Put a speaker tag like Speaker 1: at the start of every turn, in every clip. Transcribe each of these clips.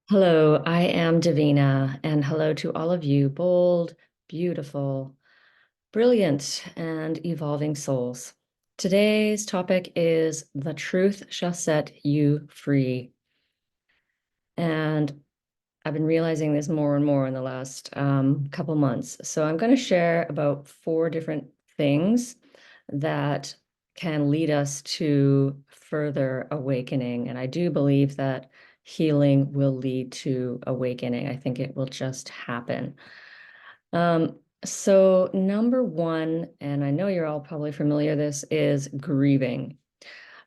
Speaker 1: Hello, I am Davina, and hello to all of you, bold, beautiful, brilliant, and evolving souls. Today's topic is The Truth Shall Set You Free. And I've been realizing this more and more in the last couple months. So I'm going to share about four different things that can lead us to further awakening. And I do believe that healing will lead to awakening. I think it will just happen. So number one, and I know you're all probably familiar, this is grieving.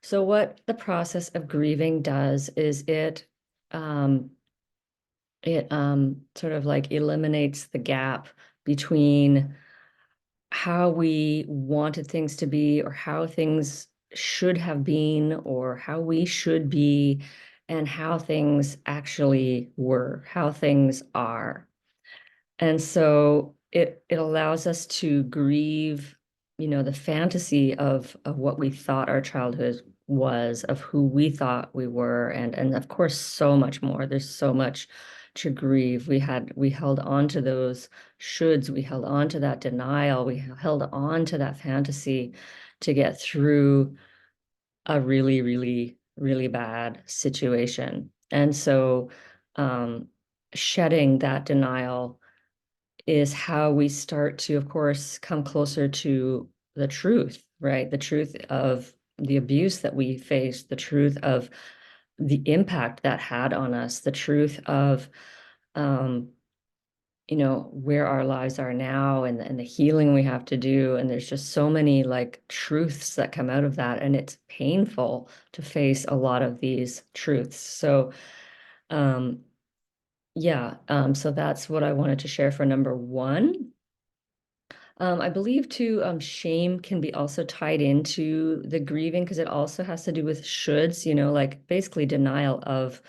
Speaker 1: So what the process of grieving does is um, it sort of like eliminates the gap between how we wanted things to be or how things should have been or how we should be and how things actually were, how things are. And so it allows us to grieve, the fantasy of what we thought our childhood was, of who we thought we were, and of course so much more. There's so much to grieve. We held on to those shoulds, we held on to that denial, we held on to that fantasy to get through a really, really, really bad situation. And so shedding that denial is how we start to, of course, come closer to the truth, right? The truth of the abuse that we faced, the truth of the impact that had on us, the truth of, um, where our lives are now and the healing we have to do. And there's just so many like truths that come out of that. And it's painful to face a lot of these truths. So, um, yeah, so that's what I wanted to share for number one. I believe too, shame can be also tied into the grieving because it also has to do with shoulds, like basically denial of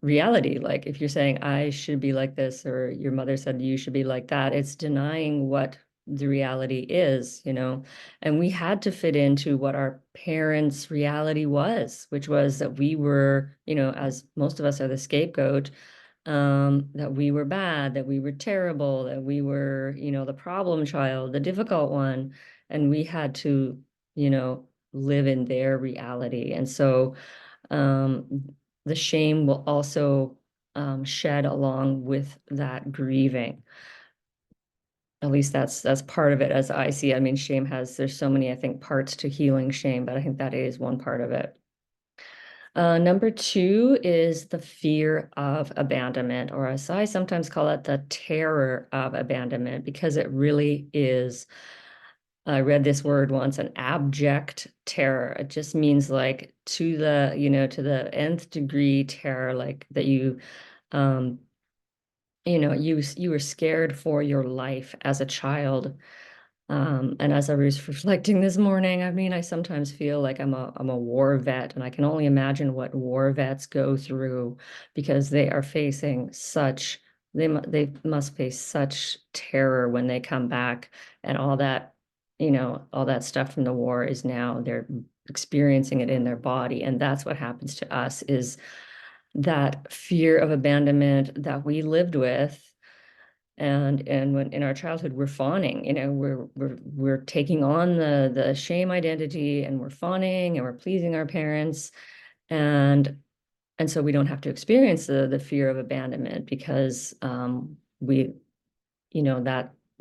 Speaker 1: reality. Like if you're saying, I should be like this, or your mother said you should be like that, it's denying what the reality is, and we had to fit into what our parents' reality was, which was that we were, as most of us are the scapegoat, that we were bad, that we were terrible, that we were, the problem child, the difficult one, and we had to, live in their reality. And so the shame will also shed along with that grieving. At least that's part of it as I see it. I mean, there's so many, I think, parts to healing shame, but I think that is one part of it. Number two is the fear of abandonment, or as I sometimes call it, the terror of abandonment, because it really is. I read this word once, an abject terror. It just means like to the nth degree terror, like that um, you were scared for your life as a child. And as I was reflecting this morning, I mean, I sometimes feel like I'm a war vet, and I can only imagine what war vets go through because they are facing they must face such terror when they come back, and all that stuff from the war is now they're experiencing it in their body, and that's what happens to us is that fear of abandonment that we lived with. And when in our childhood we're fawning, we're taking on the shame identity, and we're fawning and we're pleasing our parents, and so we don't have to experience the fear of abandonment because we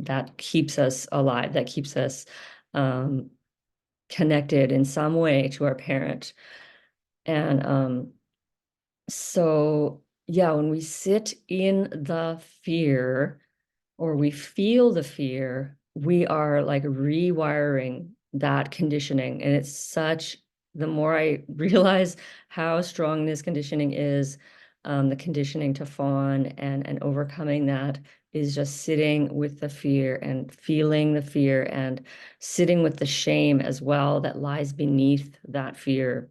Speaker 1: that keeps us alive, that keeps us um, connected in some way to our parent. And so yeah, when we sit in the fear or we feel the fear, we are like rewiring that conditioning. And the more I realize how strong this conditioning is, the conditioning to fawn and overcoming that is just sitting with the fear and feeling the fear and sitting with the shame as well that lies beneath that fear.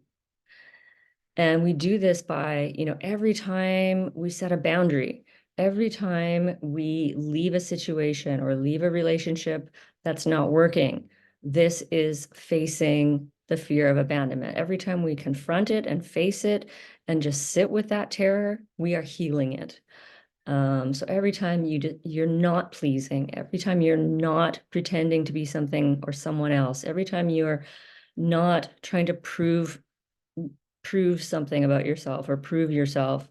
Speaker 1: And we do this by, every time we set a boundary, every time we leave a situation or leave a relationship that's not working, this is facing the fear of abandonment. Every time we confront it and face it and just sit with that terror, we are healing it. So every time you're not pleasing, every time you're not pretending to be something or someone else, every time you're not trying to prove something about yourself or prove yourself,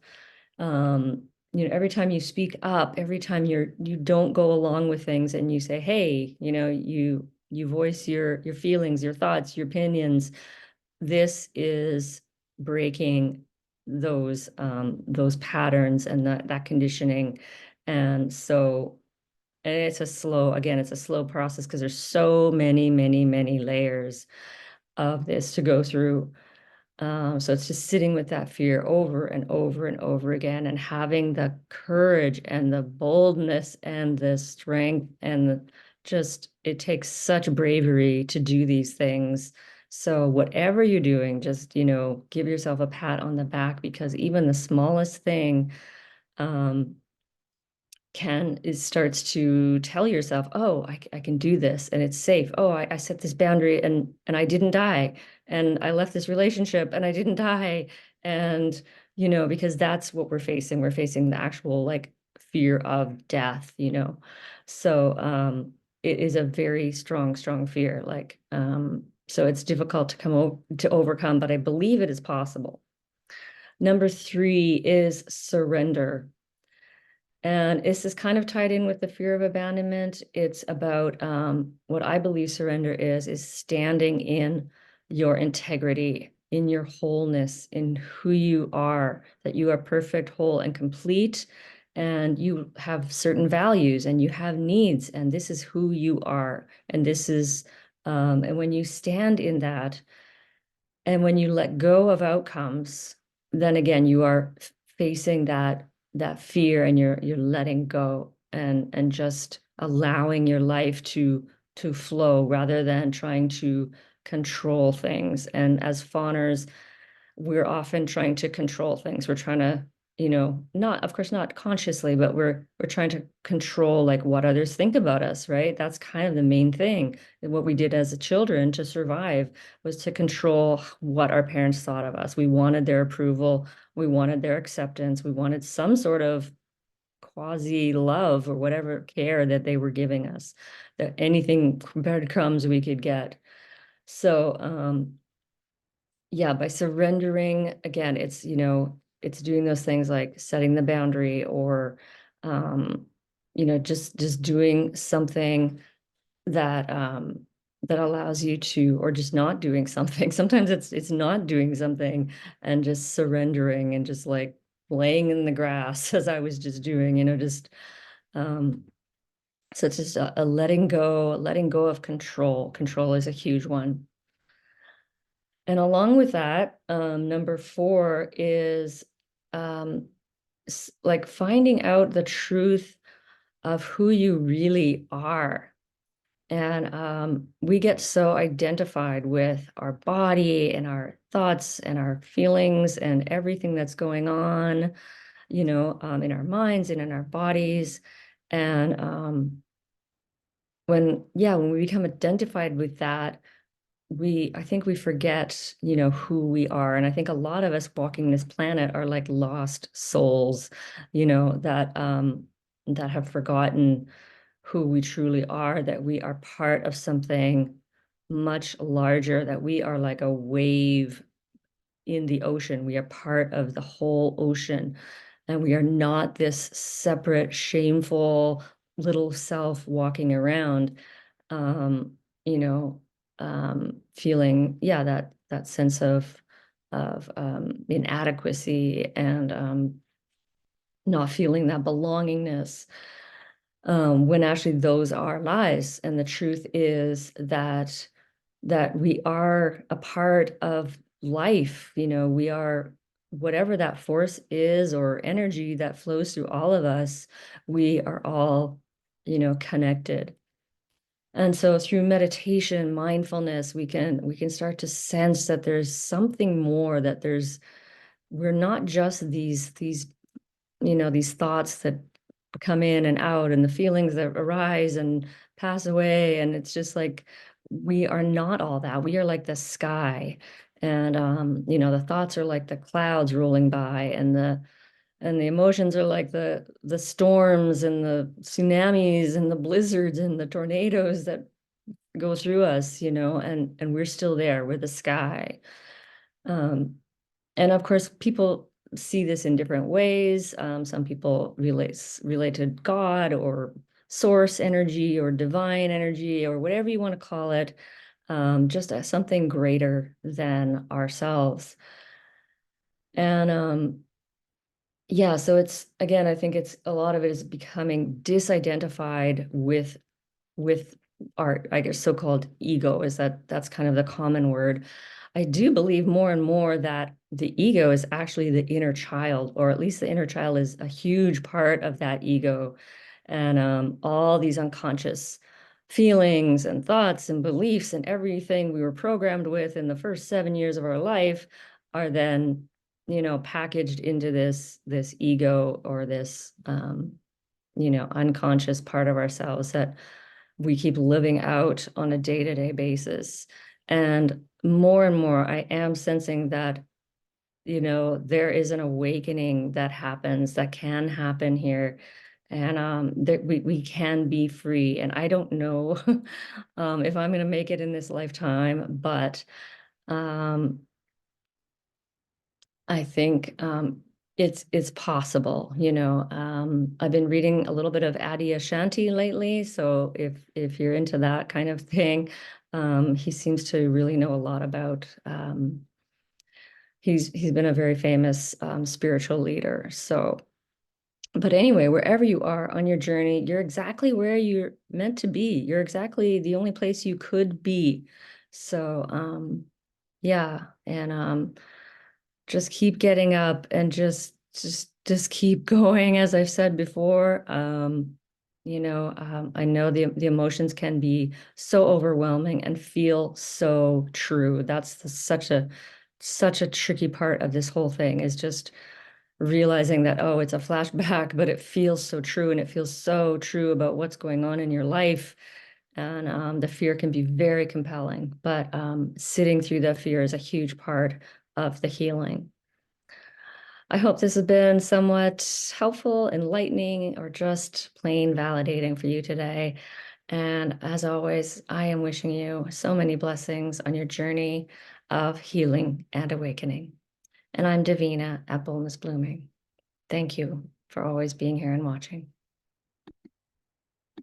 Speaker 1: every time you speak up, every time you don't go along with things and you say, hey, you voice your feelings, your thoughts, your opinions, this is breaking those patterns and that conditioning. And so, and it's a slow process because there's so many, many, many layers of this to go through. So it's just sitting with that fear over and over and over again, and having the courage and the boldness and the strength just, it takes such bravery to do these things. So whatever you're doing, just, give yourself a pat on the back, because even the smallest thing, um, it starts to tell yourself, oh, I can do this and it's safe. Oh, I set this boundary and I didn't die. And I left this relationship and I didn't die. And, because that's what we're facing. We're facing the actual like fear of death. So it is a very strong, strong fear. So it's difficult to overcome, but I believe it is possible. Number 3 is surrender. And this is kind of tied in with the fear of abandonment. It's about what I believe surrender is standing in your integrity, in your wholeness, in who you are, that you are perfect, whole, and complete, and you have certain values and you have needs, and this is who you are. And when you stand in that, and when you let go of outcomes, then again, you are facing that fear, and you're letting go and just allowing your life to flow rather than trying to control things. And as fawners, we're often trying to control things. We're trying to, not, of course, not consciously, but we're trying to control like what others think about us, right? That's kind of the main thing. What we did as a children to survive was to control what our parents thought of us. We wanted their approval, we wanted their acceptance, we wanted some sort of quasi love or whatever care that they were giving us, that anything breadcrumbs we could get. So yeah, by surrendering, again, it's doing those things like setting the boundary, or just doing something that allows you to, or just not doing something. Sometimes it's not doing something and just surrendering and just like laying in the grass as I was just doing, just so it's just a letting go of control. Control is a huge one. And along with that, number 4 is like finding out the truth of who you really are. And we get so identified with our body and our thoughts and our feelings and everything that's going on, in our minds and in our bodies. And when we become identified with that, I think we forget, who we are. And I think a lot of us walking this planet are like lost souls, that have forgotten who we truly are, that we are part of something much larger, that we are like a wave in the ocean. We are part of the whole ocean, and we are not this separate, shameful little self walking around, um, you know, feeling, yeah, that sense of inadequacy, and not feeling that belongingness, when actually those are lies. And the truth is that we are a part of life. We are, whatever that force is or energy that flows through all of us, we are all, connected. And so through meditation, mindfulness, we can start to sense that there's something more, that we're not just these thoughts that come in and out, and the feelings that arise and pass away. And it's just like we are not all that. We are like the sky. And the thoughts are like the clouds rolling by, and the emotions are like the storms and the tsunamis and the blizzards and the tornadoes that go through us, and we're still there. We're the sky. Um, and of course, people see this in different ways. Some people relate to God or source energy or divine energy or whatever you want to call it, just as something greater than ourselves. And yeah, so it's again, I think it's a lot of it is becoming disidentified with our, I guess, so-called ego. That's kind of the common word. I do believe more and more that the ego is actually the inner child, or at least the inner child is a huge part of that ego. And all these unconscious feelings and thoughts and beliefs and everything we were programmed with in the first 7 years of our life are then, packaged into this ego, or this unconscious part of ourselves that we keep living out on a day-to-day basis. And more, I am sensing that, there is an awakening that happens, that can happen here. And that we can be free. And I don't know if I'm going to make it in this lifetime, but um, I think it's possible. I've been reading a little bit of Adi Ashanti lately, so if you're into that kind of thing, he seems to really know a lot about. He's been a very famous spiritual leader. So, but anyway, wherever you are on your journey, you're exactly where you're meant to be. You're exactly the only place you could be. So, yeah, and just keep getting up and just keep going, as I've said before. I know the emotions can be so overwhelming and feel so true. That's such a tricky part of this whole thing, is just realizing that, oh, it's a flashback, but it feels so true, and it feels so true about what's going on in your life. And the fear can be very compelling, but sitting through the fear is a huge part of the healing. I hope this has been somewhat helpful, enlightening, or just plain validating for you today. And as always, I am wishing you so many blessings on your journey of healing and awakening. And I'm Davina at Boldness Blooming. Thank you for always being here and watching.